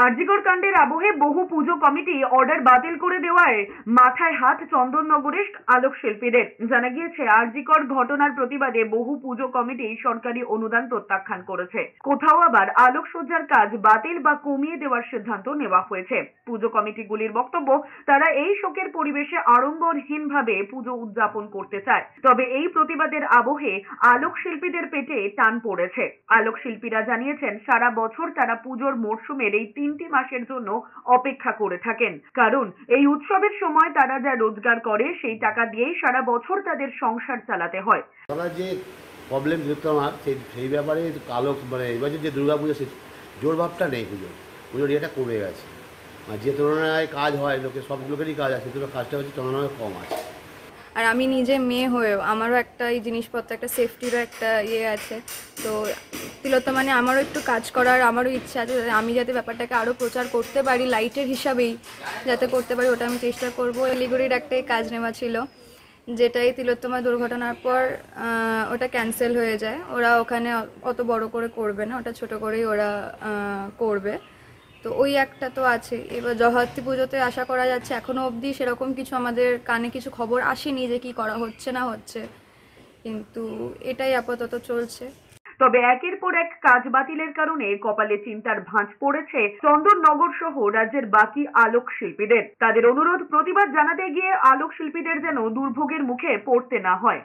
আরজিকর কাণ্ডের আবহে বহু পুজো কমিটি অর্ডার বাতিল করে দেওয়ায় মাথায় হাত চন্দননগরের আলোক শিল্পীদের। জানা গিয়েছে, আরজিকর ঘটনার প্রতিবাদে বহু পুজো কমিটি সরকারি অনুদান প্রত্যাখ্যান করেছে। কোথাও আবার আলোকসজ্জার কাজ বাতিল বা কমিয়ে দেওয়ার সিদ্ধান্ত নেওয়া হয়েছে। পুজো কমিটিগুলির বক্তব্য, তারা এই শোকের পরিবেশে আড়ম্বরহীনভাবে পুজো উদযাপন করতে চায়। তবে এই প্রতিবাদের আবহে আলোক শিল্পীদের পেটে টান পড়েছে। আলোক শিল্পীরা জানিয়েছেন, সারা বছর তারা পুজোর মরশুমের এই 3টি মাসের জন্য অপেক্ষা করে থাকেন, কারণ এই উৎসবের সময় তারা যা রোজগার করে সেই টাকা দিয়েই সারা বছর তাদের সংসার চালাতে হয়। তারা যে প্রবলেম যেহেতু আমার সেই ব্যাপারে কালো এবার যে দুর্গা পুজো সে জোর ভাবটা নেই, পুজোর ইয়েটা কমে গেছে। আর যে তুলনায় কাজ হয় সব লোকেরই কাজ আছে, কিন্তু কাজটা হচ্ছে তুলনায় কম আছে। আর আমি নিজে মেয়ে হয়েও আমারও একটা এই জিনিসপত্র, একটা সেফটিরও একটা আছে। তো তিলোত্তমানে আমারও একটু কাজ করার আমারও ইচ্ছা আছে, আমি যাতে ব্যাপারটাকে আরও প্রচার করতে পারি, লাইটের হিসাবেই যাতে করতে পারি, ওটা আমি চেষ্টা করবো। এলিগুড়ির একটাই কাজ নেওয়া ছিল, যেটাই তিলোত্তমা দুর্ঘটনার পর ওটা ক্যান্সেল হয়ে যায়। ওরা ওখানে অত বড় করে করবে না, ওটা ছোট করেই ওরা করবে। তো ওই একটা তো আছে। এবার জগদ্ধাত্রী পুজোতে আশা করা যাচ্ছে, এখনো অবধি সেরকম কিছু আমাদের কানে কিছু খবর আসেনি যে কি করা হচ্ছে না হচ্ছে, কিন্তু এটাই আপাতত চলছে। তবে একের পর এক কাজ বাতিলের কারণে কপালে চিন্তার ভাঁজ পড়েছে চন্দননগর সহ রাজ্যের বাকি আলোক শিল্পীদের। তাদের অনুরোধ, প্রতিবাদ জানাতে গিয়ে আলোক শিল্পীদের যেন দুর্ভোগের মুখে পড়তে না হয়।